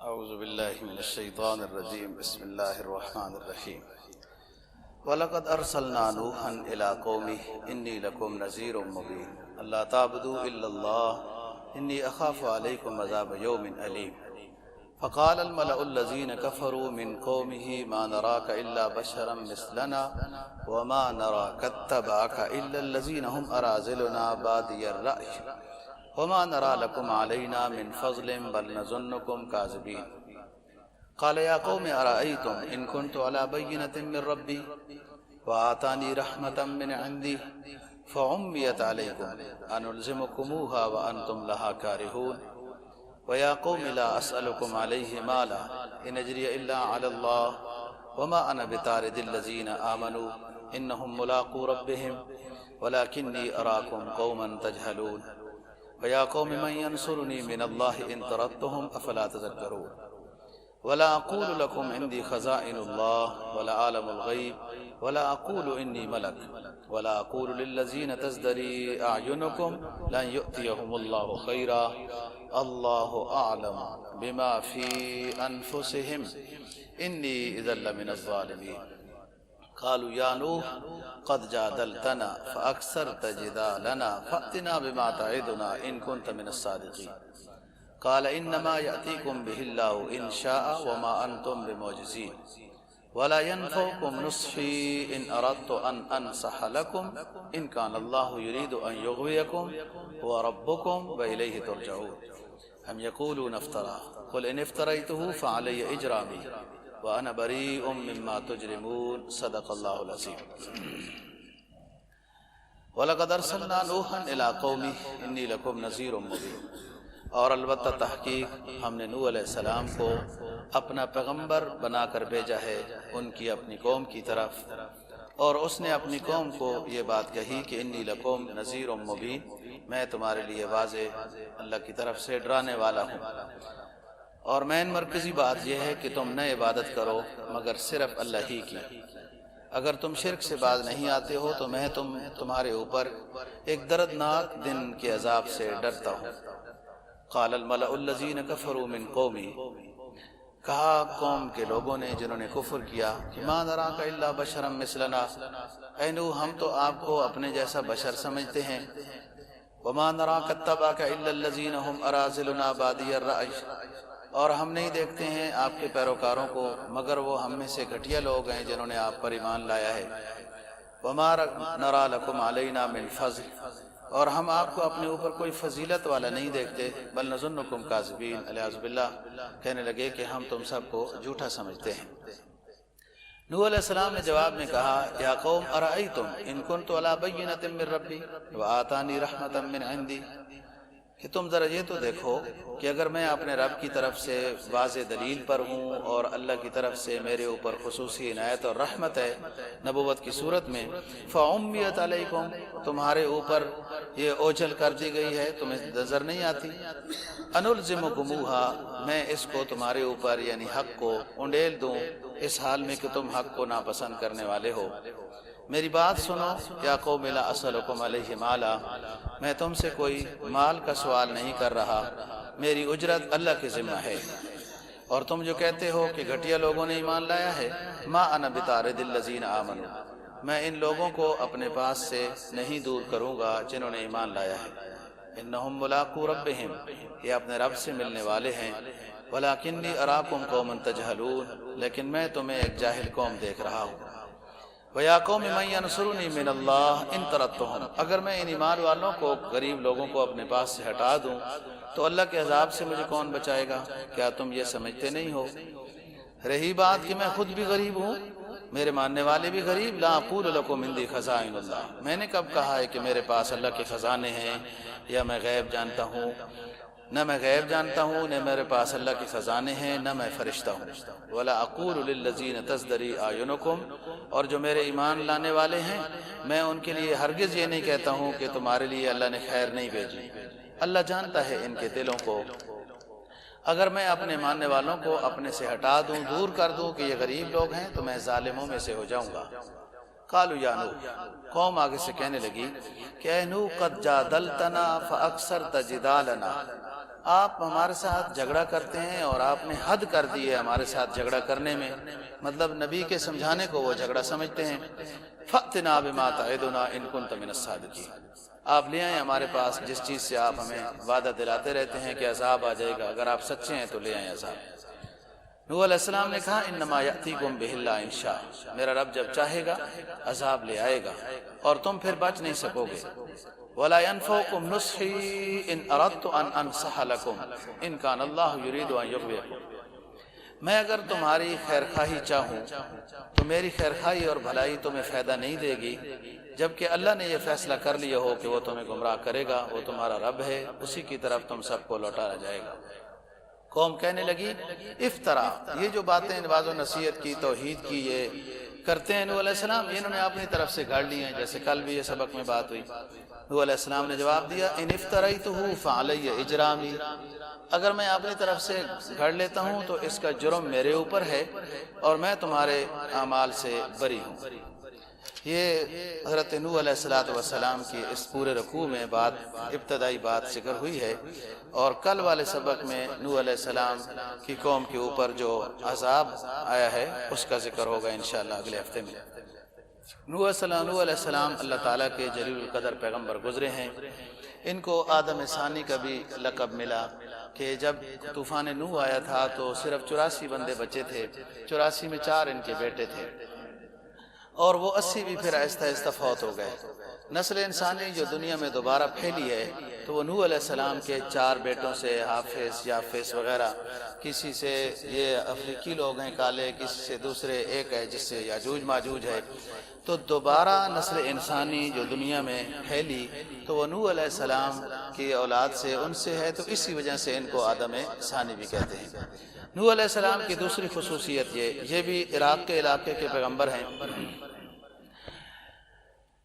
اعوذ باللہ من الشیطان الرجیم بسم اللہ الرحمن الرحیم وَلَقَدْ أَرْسَلْنَا نُوحًا إِلَىٰ قَوْمِهِ إِنِّي لَكُمْ نَذِيرٌ مُّبِينٌ أَلَّا تَعْبُدُوا إِلَّا اللَّهَ إِنِّي أَخَافُ عَلَيْكُمْ عَذَابَ يَوْمٍ أَلِيمٍ فَقَالَ الْمَلَأُ الَّذِينَ كَفَرُوا مِنْ قَوْمِهِ مَا نَرَاكَ إِلَّا بَشَرًا مِثْلَنَا وَمَا نَرَاكَ اتَّبَعَكَ إِلَّا الَّذِينَ هُمْ أَرَاذِلُنَا بَادِيَ الرَّأْيِ وما نرى لكم علينا من فضل بل نظنكم كاذبين قال يا قوم أرأيتم إن كنت على بينة من ربي وآتاني رحمة من عندي فعميت عليكم أنلزمكموها وأنتم لها كارهون ويا قوم لا أسألكم عليه مالا إن أجري إلا على الله وما أنا بطارد الذين آمنوا إنهم ملاقو ربهم ولكني أراكم قوما تجهلون وَيَا قَوْمِ مَنْ يَنْصُرُنِي مِنَ اللَّهِ إِنْ طَرَدتُّهُمْ أَفَلَا تَذَكَّرُونَ وَلَا أَقُولُ لَكُمْ عِنْدِي خَزَائِنُ اللَّهِ وَلَا أَعْلَمُ الْغَيْبَ وَلَا أَقُولُ إِنِّي مَلَكٌ وَلَا أَقُولُ لِلَّذِينَ تَزْدَرِي أَعْيُنُكُمْ لَنْ يُؤْتِيَهُمُ اللَّهُ خَيْرًا اللَّهُ أَعْلَمُ بِمَا فِي أَنفُسِهِمْ إِنِّي إِذًا لَّمِنَ الظَّالِمِينَ قالوا يا نوح قد جادلتنا فأكثرت جدالنا فأتنا بما تعدنا إن كنت من الصادقين قال إنما يأتيكم به الله إن شاء وما أنتم بمعجزين ولا ينفعكم نصحي إن أردت أن أنصح لكم إن كان الله يريد أن يغويكم هو ربكم وإليه ترجعون أم يقولون افتراه قل إن افتريته فعلي إجرامي وَأَنَا بَرِيءٌ مِّمَّا تُجْرِمُونَ صدق اللہ العظیم وَلَقَدْ أَرْسَلْنَا نُوحًا إِلَىٰ قَوْمِهِ إِنِّي لَكُمْ نَذِيرٌ مُّبِينٌ اور البتہ تحقیق ہم نے نوح علیہ السلام کو اپنا پیغمبر بنا کر بھیجا ہے ان کی اپنی قوم کی طرف اور اس نے اپنی قوم کو یہ بات کہی کہ انی لکم نذیر مبین میں تمہارے لیے واضح اللہ کی طرف سے ڈرانے والا ہوں اور مین مرکزی بات یہ ہے کہ تم نہ عبادت کرو مگر صرف اللہ ہی کی اگر تم شرک سے باز نہیں آتے ہو تو میں تمہارے اوپر ایک دردناک دن کے عذاب سے ڈرتا ہوں قال الملأ الذین کفروا من قومی کہا قوم کے لوگوں نے جنہوں نے کفر کیا کہ ما نراک الا بشرا مثلنا اے نوح ہم تو آپ کو اپنے جیسا بشر سمجھتے ہیں وما نراک اتبعک الا الذین هم اراذلنا بادی الرأی اور ہم نہیں دیکھتے ہیں آپ کے پیروکاروں کو مگر وہ ہم میں سے گھٹیا لوگ ہیں جنہوں نے آپ پر ایمان لایا ہے وَمَا نَرَى لَكُمْ عَلَيْنَا مِنْ فَضْلٍ اور ہم آپ کو اپنے اوپر کوئی فضیلت والا نہیں دیکھتے بل نَظُنُّكُمْ كَاذِبِينَ علیہ باللہ کہنے لگے کہ ہم تم سب کو جھوٹا سمجھتے ہیں نوح علیہ السلام نے جواب میں کہا یا قوم ارأیتم ان کنت علی بینۃ من ربی وآتانی رحمۃ من عندی کہ تم ذرا یہ تو دیکھو کہ اگر میں اپنے رب کی طرف سے واضح دلیل پر ہوں اور اللہ کی طرف سے میرے اوپر خصوصی عنایت اور رحمت ہے نبوت کی صورت میں فعمیت علیکم تمہارے اوپر یہ اوجھل کر دی گئی ہے تمہیں نظر نہیں آتی انلزمکموہا میں اس کو تمہارے اوپر یعنی حق کو انڈیل دوں اس حال میں کہ تم حق کو ناپسند کرنے والے ہو میری بات سنو یا قوم لا اسألکم علیہ مالا میں تم سے کوئی مال کا سوال نہیں کر رہا میری اجرت اللہ کے ذمہ ہے اور تم جو کہتے ہو کہ گھٹیا لوگوں نے ایمان لایا ہے ما انا بطارد الذین آمنوا میں ان لوگوں کو اپنے پاس سے نہیں دور کروں گا جنہوں نے ایمان لایا ہے انہم ملاقو ربہم یہ اپنے رب سے ملنے والے ہیں ولکنی اراکم قوما تجہلون لیکن میں تمہیں ایک جاہل قوم دیکھ رہا ہوں وَيَا قَوْمِ مَنْ يَنْصُرُنِي مِنَ اللَّهِ إِنْ طَرَدتُّهُمْ اگر میں ان ایمان والوں کو غریب لوگوں کو اپنے پاس سے ہٹا دوں تو اللہ کے عذاب سے مجھے کون بچائے گا کیا تم یہ سمجھتے نہیں ہو رہی بات کہ میں خود بھی غریب ہوں میرے ماننے والے بھی غریب لا اقول لکم عندی خزائن اللہ میں نے کب کہا ہے کہ میرے پاس اللہ کے خزانے ہیں یا میں غیب جانتا ہوں نہ میں غیب جانتا ہوں نہ میرے پاس اللہ کے خزانے ہیں نہ میں فرشتہ ہوں ولا اقول للذین تزدری اعینکم اور جو میرے ایمان لانے والے ہیں میں ان کے لیے ہرگز یہ نہیں کہتا ہوں کہ تمہارے لیے اللہ نے خیر نہیں بھیجی اللہ جانتا ہے ان کے دلوں کو اگر میں اپنے ماننے والوں کو اپنے سے ہٹا دوں دور کر دوں کہ یہ غریب لوگ ہیں تو میں ظالموں میں سے ہو جاؤں گا قالوا یا نوح قوم آگے سے کہنے لگی کہ اے نوح قد جادلتنا فاکثرت جدالنا آپ ہمارے ساتھ جھگڑا کرتے ہیں اور آپ نے حد کر دی ہے ہمارے ساتھ جھگڑا کرنے میں، مطلب نبی کے سمجھانے کو وہ جھگڑا سمجھتے ہیں۔ فَأْتِنَا بِمَا تَعِدُنَا إِن كُنتَ مِنَ الصَّادِقِينَ، آپ لے آئیں ہمارے پاس جس چیز سے آپ ہمیں وعدہ دلاتے رہتے ہیں کہ عذاب آ جائے گا، اگر آپ سچے ہیں تو لے آئیں عذاب۔ نوح علیہ السلام نے کہا انما یأتیکم بہ اللہ ان شاء، میرا رب جب چاہے گا عذاب لے آئے گا اور تم پھر بچ نہیں سکو گے۔ ولا ينفعكم نصحي ان اردت ان انصح لكم ان كان الله يريد ان يغويكم، میں اگر تمہاری خیرخواہی چاہوں تو میری خیرخواہی اور بھلائی تمہیں فائدہ نہیں دے گی، جبکہ اللہ نے یہ فیصلہ کر لیا ہو کہ وہ تمہیں گمراہ کرے گا، وہ تمہارا رب ہے، اسی کی طرف تم سب کو لوٹایا جائے گا۔ قوم کہنے لگی افطرا، یہ جو باتیں نواز و نصیحت کی، توحید کی یہ کرتے ہیں نوح علیہ السلام، انہوں نے اپنی طرف سے گھڑ لی ہیں، جیسے کل بھی یہ سبق میں بات ہوئی۔ نوح علیہ السلام نے جواب دیا ان افتریتہ فعلی اجرامی، اگر میں اپنی طرف سے گھڑ لیتا ہوں تو اس کا جرم میرے اوپر ہے اور میں تمہارے اعمال سے بری ہوں۔ یہ حضرت نوح علیہ السلام کی اس پورے رکوع میں بات، ابتدائی بات ذکر ہوئی ہے، اور کل والے سبق میں نوح علیہ السلام کی قوم کے اوپر جو عذاب آیا ہے اس کا ذکر ہوگا انشاءاللہ اگلے ہفتے میں۔ نوح علیہ السلام اللہ تعالیٰ کے جلیل القدر پیغمبر گزرے ہیں، ان کو آدم ثانی کا بھی لقب ملا کہ جب طوفان نوح آیا تھا تو صرف 84 بندے بچے تھے، 84 میں 4 ان کے بیٹے تھے، اور وہ 80 بھی پھر آہستہ آہستہ فوت ہو گئے۔ نسل انسانی جو دنیا میں دوبارہ پھیلی ہے تو وہ نوح علیہ السلام کے 4 بیٹوں سے، حافظ، یافس وغیرہ، کسی سے یہ افریقی لوگ ہیں کالے، کسی سے دوسرے، ایک ہے جس سے یاجوج ماجوج ہے، تو دوبارہ نسل انسانی جو دنیا میں پھیلی تو وہ نوح علیہ السلام کی اولاد سے، ان سے ہے، تو اسی وجہ سے ان کو آدم ثانی بھی کہتے ہیں۔ نوح علیہ السلام کی دوسری خصوصیت یہ بھی عراق کے علاقے کے پیغمبر ہیں۔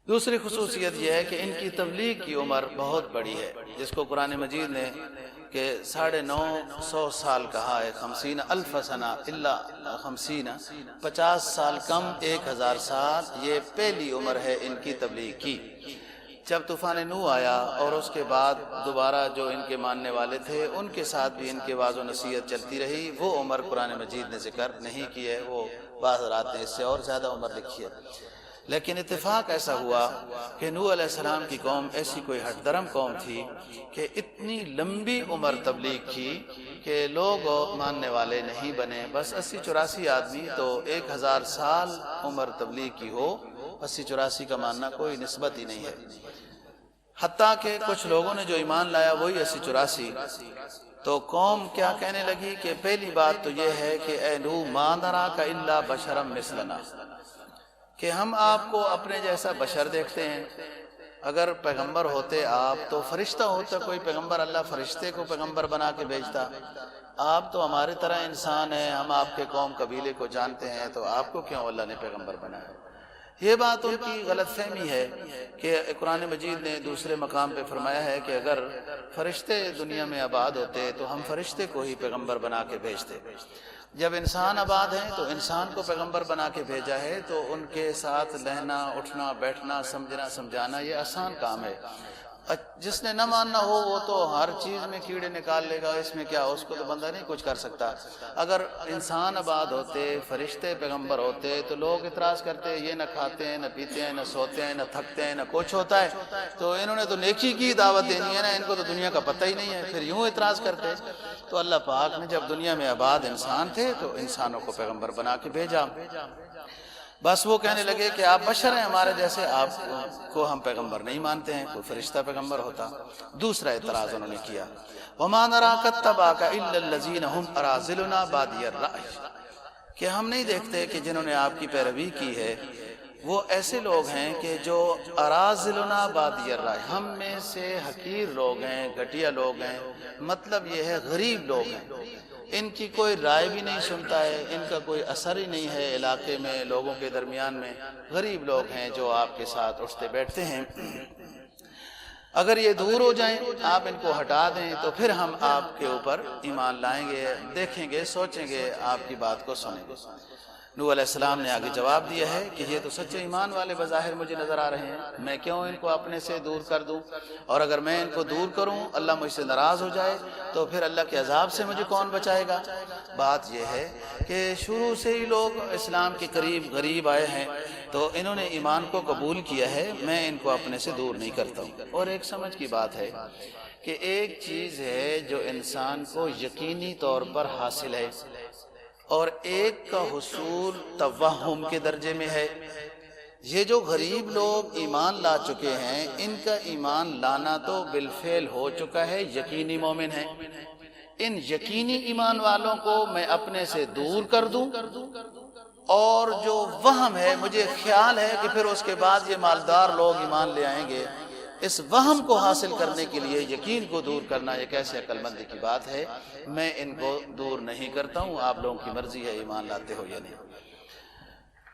دوسری خصوصیت یہ ہے کہ ان کی تبلیغ کی عمر بہت بڑی ہے، جس کو قرآن مجید نے کہ 950 سال کہا ہے، 50,000 سنہ الا 50 سال کم 1000 سال، یہ پہلی عمر ہے ان کی تبلیغ کی۔ جب طوفان نوح آیا اور اس کے بعد دوبارہ جو ان کے ماننے والے تھے ان کے ساتھ بھی ان کے واعظ و نصیحت چلتی رہی، وہ عمر قرآن مجید نے ذکر نہیں کی ہے، وہ بعض حضرات نے اس سے اور زیادہ عمر لکھی ہے۔ لیکن اتفاق ایسا ہوا کہ نوح علیہ السلام کی قوم ایسی کوئی ہٹ درم قوم تھی کہ اتنی لمبی عمر تبلیغ کی کہ لوگ ماننے والے نہیں بنے، بس 80-84 آدمی تو 1000 سال عمر تبلیغ کی ہو، 80-84 کا ماننا کوئی نسبت ہی نہیں ہے۔ حتیٰ کہ کچھ لوگوں نے جو ایمان لایا وہی 80-84، تو قوم کیا کہنے لگی کہ پہلی بات تو یہ ہے کہ اے نوح ما نراک الا بشرا مثلنا، کہ ہم آپ کو اپنے جیسا بشر دیکھتے ہیں، اگر پیغمبر ہوتے آپ تو فرشتہ ہوتا، کوئی پیغمبر اللہ فرشتے کو پیغمبر بنا کے بھیجتا، آپ تو ہمارے طرح انسان ہیں، ہم آپ کے قوم قبیلے کو جانتے ہیں، تو آپ کو کیوں اللہ نے پیغمبر بنایا؟ یہ بات ان کی غلط فہمی ہے کہ قرآن مجید نے دوسرے مقام پہ فرمایا ہے کہ اگر فرشتے دنیا میں آباد ہوتے تو ہم فرشتے کو ہی پیغمبر بنا کے بھیجتے۔ جب انسان آباد ہیں تو انسان کو پیغمبر بنا کے بھیجا ہے، تو ان کے ساتھ رہنا، اٹھنا، بیٹھنا، سمجھنا، سمجھانا یہ آسان کام ہے۔ جس نے نہ ماننا ہو وہ تو ہر چیز میں کیڑے نکال لے گا، اس میں کیا، اس کو تو بندہ نہیں کچھ کر سکتا۔ اگر انسان آباد ہوتے، فرشتے پیغمبر ہوتے، تو لوگ اعتراض کرتے یہ نہ کھاتے ہیں، نہ پیتے ہیں، نہ سوتے ہیں، نہ تھکتے ہیں، نہ کچھ ہوتا ہے، تو انہوں نے تو نیکی کی دعوت دینی ہے نا، ان کو تو دنیا کا پتہ ہی نہیں ہے، پھر یوں اعتراض کرتے۔ تو اللہ پاک نے جب دنیا میں آباد انسان تھے تو انسانوں کو پیغمبر بنا کے بھیجا۔ بس وہ کہنے لگے کہ آپ بشر ہیں ہمارے جیسے، آپ کو ہم پیغمبر نہیں مانتے ہیں، کوئی فرشتہ پیغمبر ہوتا۔ دوسرا اعتراض انہوں نے کیا وَمَا نَرَاكَ اتَّبَعَكَ إِلَّا الَّذِينَ هُمْ أَرَاذِلُنَا بَادِيَ الرَّأْيِ، کہ ہم نہیں دیکھتے کہ جنہوں نے آپ کی پیروی کی ہے وہ ایسے لوگ ہیں کہ جو اراذلنا بادی الرائے، ہم میں سے حقیر لوگ ہیں، گھٹیا لوگ ہیں، مطلب یہ ہے غریب لوگ ہیں، ان کی کوئی رائے بھی نہیں سنتا ہے، ان کا کوئی اثر ہی نہیں ہے علاقے میں، لوگوں کے درمیان میں، غریب لوگ ہیں جو آپ کے ساتھ اٹھتے بیٹھتے ہیں۔ اگر یہ دور ہو جائیں، آپ ان کو ہٹا دیں تو پھر ہم آپ کے اوپر ایمان لائیں گے، دیکھیں گے، سوچیں گے، آپ کی بات کو سنیں گے۔ نوح علیہ السلام نے آگے جواب دیا ہے کہ یہ تو سچے ایمان والے بظاہر مجھے نظر آ رہے ہیں، میں کیوں ان کو اپنے سے دور کر دوں؟ اور اگر میں ان کو دور کروں اللہ مجھ سے ناراض ہو جائے تو پھر اللہ کے عذاب سے مجھے کون بچائے گا؟ بات یہ ہے کہ شروع سے ہی لوگ اسلام کے قریب غریب آئے ہیں تو انہوں نے ایمان کو قبول کیا ہے، میں ان کو اپنے سے دور نہیں کرتا ہوں۔ اور ایک سمجھ کی بات ہے کہ ایک چیز ہے جو انسان کو یقینی طور پر حاصل ہے اور ایک کا حصول توہم کے درجے میں ہے۔ یہ جو غریب لوگ ایمان لا چکے ہیں ان کا ایمان لانا تو بالفعل ہو چکا ہے، یقینی مومن ہیں۔ ان یقینی ایمان والوں کو میں اپنے سے دور کر دوں، اور جو وہم ہے مجھے خیال ہے کہ پھر اس کے بعد یہ مالدار لوگ ایمان لے آئیں گے، اس وہم کو حاصل کرنے کے لیے یقین کو دور کرنا یہ کیسے عقل مندی کی بات ہے۔ میں ان کو دور نہیں کرتا ہوں، آپ لوگوں کی مرضی ہے ایمان لاتے ہو یا نہیں۔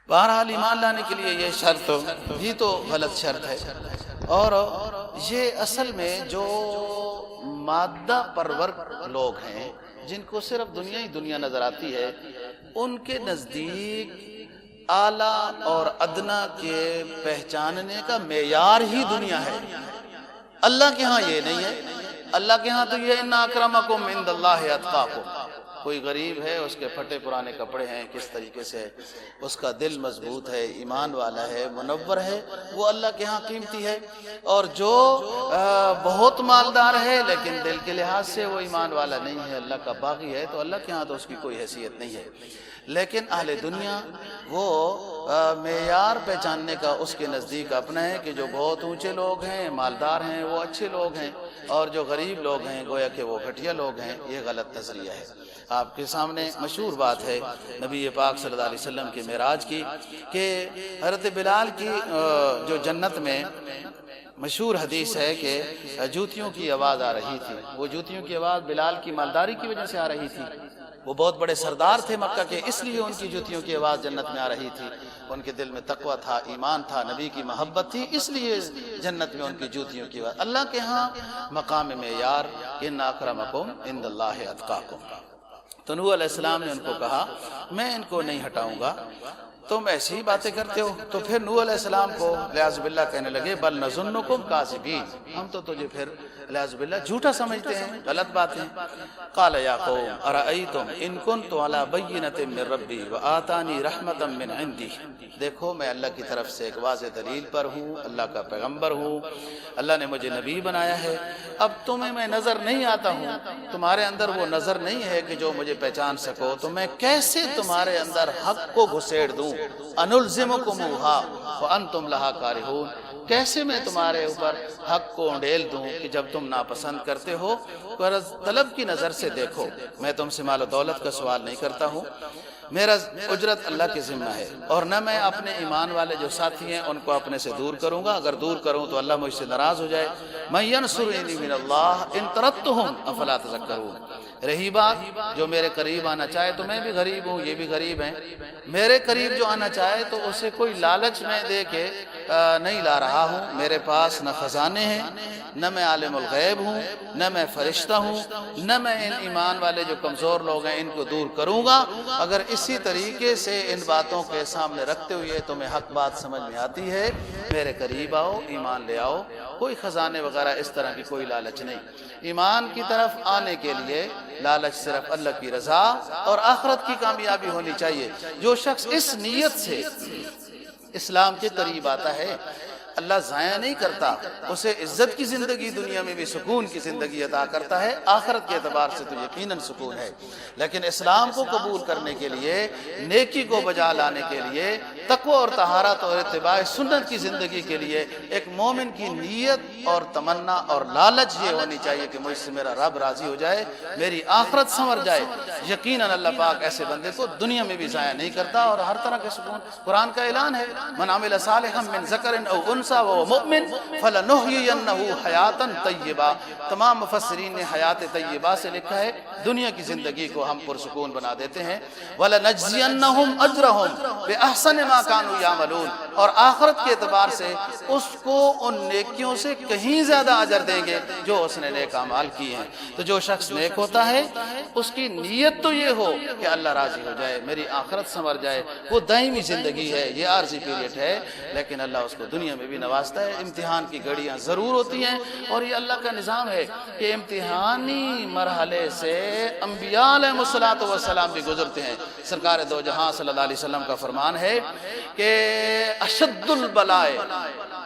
بہرحال ایمان لانے کے لیے یہ شرط بھی تو غلط شرط ہے، اور یہ اصل میں جو مادہ پرور لوگ ہیں جن کو صرف دنیا ہی دنیا نظر آتی ہے، ان کے نزدیک اعلیٰ اور ادنا کے پہچاننے کا معیار ہی دنیا ہے۔ اللہ کے ہاں یہ نہیں ہے، اللہ کے ہاں تو یہ ان اکرمکم عند اللہ اتقاکم۔ کوئی غریب ہے، اس کے پھٹے پرانے کپڑے ہیں، کس طریقے سے اس کا دل مضبوط ہے، ایمان والا ہے، منور ہے، وہ اللہ کے ہاں قیمتی ہے۔ اور جو بہت مالدار ہے لیکن دل کے لحاظ سے وہ ایمان والا نہیں ہے، اللہ کا باغی ہے، تو اللہ کے ہاں تو اس کی کوئی حیثیت نہیں ہے۔ لیکن اہل دنیا وہ معیار پہچاننے کا اس کے نزدیک اپنا ہے کہ جو بہت اونچے لوگ ہیں، مالدار ہیں، وہ اچھے لوگ ہیں، اور جو غریب لوگ ہیں گویا کہ وہ گھٹیا لوگ ہیں۔ یہ غلط نظریہ ہے۔ آپ کے سامنے مشہور بات ہے نبی پاک صلی اللہ علیہ وسلم کی معراج کی، کہ حضرت بلال کی جو جنت میں مشہور حدیث ہے کہ جوتیوں کی آواز آ رہی تھی، وہ جوتیوں کی آواز بلال کی مالداری کی وجہ سے آ رہی تھی۔ وہ بہت بڑے سردار تھے مکہ کے، اس لیے ان کی جوتیوں کی آواز جنت میں آ رہی تھی۔ ان کے دل میں تقویٰ تھا، ایمان تھا، نبی کی محبت تھی، اس لیے جنت میں ان کی جوتیوں کی آواز۔ اللہ کے ہاں مقام معیار ان اکرمکم عند اللہ اتقاکم۔ تو نوح علیہ السلام نے ان کو کہا میں ان کو نہیں ہٹاؤں گا، تم ایسی ہی باتیں کرتے ہو۔ تو پھر نوح علیہ السلام کو والعیاذ باللہ کہنے لگے بل نظنکم کاذبین، ہم تو تجھے پھر والعیاذ باللہ جھوٹا سمجھتے ہیں، غلط باتیں۔ قال یا قوم ارأیتم ان کنت علی بینۃ من ربی وآتانی رحمۃ من عندی، دیکھو میں اللہ کی طرف سے ایک واضح دلیل پر ہوں، اللہ کا پیغمبر ہوں، اللہ نے مجھے نبی بنایا ہے، اب تمہیں میں نظر نہیں آتا ہوں، تمہارے اندر وہ نظر نہیں ہے کہ جو مجھے پہچان سکو، تو میں کیسے تمہارے اندر حق کو گھسیڑ دوں؟ انلزمکموہا وانتم لہا کارہون، کیسے میں تمہارے اوپر حق کو انڈیل دوں کہ جب تم ناپسند کرتے ہو؟ غرض طلب کی نظر سے دیکھو، میں تم سے مال و دولت کا سوال نہیں کرتا ہوں، میرا اجرت اللہ کے ذمہ ہے، اور نہ میں اپنے ایمان والے جو ساتھی ہیں ان کو اپنے سے دور کروں گا، اگر دور کروں تو اللہ مجھ سے ناراض ہو جائے۔ من ینصرنی من اللہ ان طردتہم افلا تذکرون، رہی بات جو میرے قریب آنا چاہے تو میں بھی غریب ہوں، یہ بھی غریب ہیں، میرے قریب جو آنا چاہے تو اسے کوئی لالچ میں دے کے نہیں لا رہا ہوں، میرے پاس نہ خزانے ہیں، نہ میں عالم الغیب ہوں، نہ میں فرشتہ ہوں، نہ میں ان ایمان والے جو کمزور لوگ ہیں ان کو دور کروں گا۔ اگر اسی طریقے سے ان باتوں کے سامنے رکھتے ہوئے تمہیں حق بات سمجھ میں آتی ہے، میرے قریب آؤ، ایمان لے آؤ، کوئی خزانے وغیرہ اس طرح کی کوئی لالچ نہیں۔ ایمان کی طرف آنے کے لیے لالچ صرف اللہ کی رضا اور آخرت کی کامیابی ہونی چاہیے۔ جو شخص اس نیت سے اسلام کے قریب آتا ہے اللہ ضائع نہیں کرتا، اسے عزت کی زندگی دنیا میں بھی سکون کی زندگی عطا کرتا ہے، آخرت کے اعتبار سے تو یقیناً سکون ہے۔ لیکن اسلام کو قبول کرنے کے لیے، نیکی کو بجا لانے کے لیے، تقوی اور طہارت اور اتباع سنت کی زندگی کے لیے ایک مومن کی نیت اور تمنا اور لالچ یہ ہونی چاہیے کہ مجھ سے میرا رب راضی ہو جائے، میری آخرت سنور جائے۔ یقیناً اللہ پاک ایسے بندے کو دنیا میں بھی ضائع نہیں کرتا اور ہر طرح کے سکون۔ قرآن کا اعلان ہے من عمل صالحا من ذکر او انثی وهو مؤمن فلنحيينه حیاتا طیبہ۔ تمام مفسرین نے حیات طیبہ سے لکھا ہے دنیا کی زندگی کو ہم پرسکون بنا دیتے ہیں۔ وَلَنَجْزِيَنَّهُمْ أَجْرَهُمْ بِأَحْسَنِ بما كانوا يعملون، اور آخرت کے اعتبار سے اس کو ان نیکیوں سے کہیں زیادہ اجر دیں گے جو اس نے نیک اعمال کیے ہیں۔ تو جو شخص نیک ہوتا ہے اس کی نیت تو یہ ہو کہ اللہ راضی ہو جائے، میری آخرت سنور جائے، وہ دائمی زندگی ہے، یہ عارضی پیریڈ ہے، لیکن اللہ اس کو دنیا میں بھی نوازتا ہے۔ امتحان کی گھڑیاں ضرور ہوتی ہیں، اور یہ اللہ کا نظام ہے کہ امتحانی مرحلے سے انبیاء علیہ السلام بھی گزرتے ہیں۔ سرکار دو جہاں صلی اللہ علیہ وسلم کا فرمان ہے کہ اشد البلائے،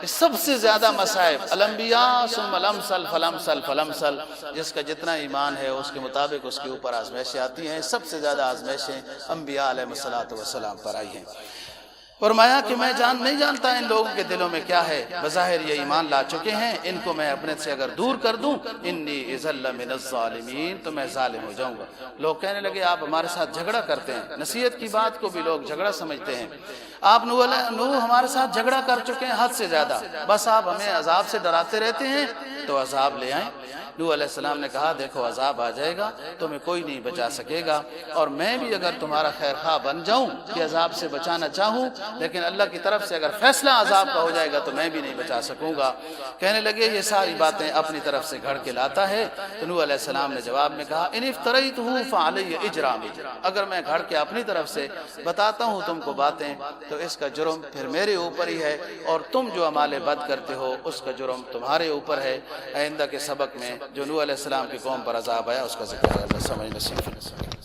سب سے زیادہ مصائب الانبیاء ثم الامثل فالامثل فالامثل، جس کا جتنا ایمان ہے اس کے مطابق اس کے اوپر آزمائشیں آتی ہیں۔ سب سے زیادہ آزمائشیں انبیاء علیہ السلام پر آئی ہیں۔ فرمایا کہ میں نہیں جانتا ان لوگوں کے دلوں میں کیا ہے، بظاہر یہ ایمان لا چکے ہیں، ان کو میں اپنے سے اگر دور کر دوں انی اذا لمن الظالمین، تو میں ظالم ہو جاؤں گا۔ لوگ کہنے لگے آپ ہمارے ساتھ جھگڑا کرتے ہیں، نصیحت کی بات کو بھی لوگ جھگڑا سمجھتے ہیں۔ آپ نوح ہمارے ساتھ جھگڑا کر چکے ہیں حد سے زیادہ، بس آپ ہمیں عذاب سے ڈراتے رہتے ہیں، تو عذاب لے آئیں۔ نوح علیہ السلام نے کہا دیکھو عذاب آ جائے گا، تمہیں کوئی نہیں بچا سکے گا، اور میں بھی اگر تمہارا خیر خواہ بن جاؤں کہ عذاب سے بچانا چاہوں، لیکن اللہ کی طرف سے اگر فیصلہ عذاب کا ہو جائے گا تو میں بھی نہیں بچا سکوں گا۔ کہنے لگے یہ ساری باتیں اپنی طرف سے گھڑ کے لاتا ہے۔ تو نوح علیہ السلام نے جواب میں کہا ان افتریتہ فعلی اجرامی، اگر میں گھڑ کے اپنی طرف سے بتاتا ہوں تم کو باتیں تو اس کا جرم پھر میرے اوپر ہی ہے، اور تم جو اعمال بد کرتے ہو اس کا جرم تمہارے اوپر ہے۔ آئندہ کے سبق میں جو نوح علیہ السلام کی قوم پر عذاب آیا اس کا ذکر ہے۔ اللہ سمجھ نصیب۔